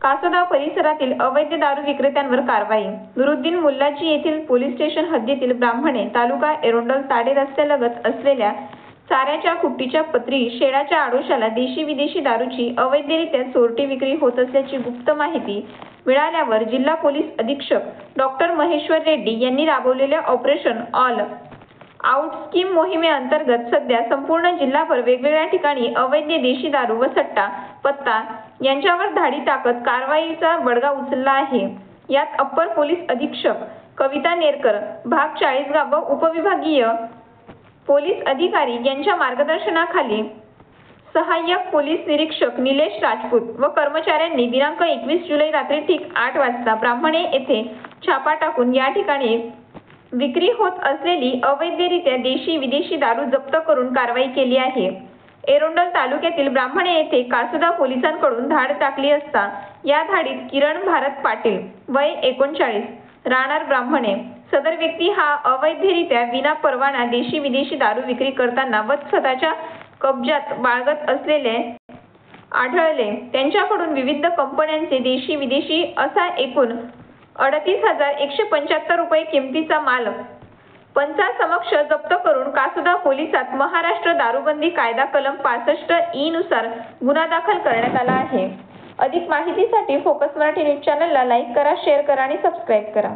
कासोदा परिसरातील अवैध दारू विक्रेत्यांवर कारवाई। नुरुद्दीन मुल्लाजी येथील पोलीस स्टेशन हद्दीतील ब्राह्मणे तालुका एरोंडल ताडे रस्त्यालगत असलेल्या चाऱ्याच्या कुट्टीच्या पत्री शेडाच्या आडोशाला देशी विदेशी दारूची अवैधरित्या चोरटी विक्री होत असल्याची गुप्त माहिती मिळाल्यावर जिल्हा पोलीस अधीक्षक डॉक्टर महेश्वर रेड्डी यांनी राबवलेल्या ऑपरेशन ऑल आउट स्कीम मोहिमेअंतर्गत सध्या संपूर्ण जिल्हाभर वेगवेगळ्या ठिकाणी अवैध देशी दारू व सट्टा पत्ता यांच्यावर धाडी टाकत कारवाईचा बडगा उचलला आहे। यात अप्पर पोलीस अधीक्षक कविता नेरकर, भाग 40 व उपविभागीय पोलीस अधिकारी यांच्या मार्गदर्शनाखाली सहाय्यक पोलीस निरीक्षक निलेश राजपूत व कर्मचाऱ्यांनी दिनांक 21 जुलै रात्री ठीक 8 वाजता ब्राह्मणे येथे छापा टाकून या ठिकाणी विक्री होत असलेली अवैधरित्या देशी विदेशी दारू जप्त करून कारवाई केली आहे। एरोंडल तालुक्यातील ब्राह्मणे येथे कासोदा पोलिसांकडून धाड टाकली असता या धाडीत किरण भारत पाटील वय 39 राहणार ब्राह्मणे सदर व्यक्ती हा अवैधरित्या विना परवाना देशी विदेशी दारू विक्री करताना व स्वतःच्या कब्जात बाळगत असलेले आढळले। त्यांच्याकडून विविध कंपन्यांचे देशी विदेशी असा एकूण 38,175 रुपये किमतीचा माल पंचासमक्ष जप्त करून कासोदा पोलिसात महाराष्ट्र दारूबंदी कायदा कलम 65 नुसार गुन्हा दाखल करण्यात आला आहे। अधिक माहितीसाठी फोकस मराठी न्यूज चॅनलला लाईक करा, शेअर करा आणि सबस्क्राईब करा।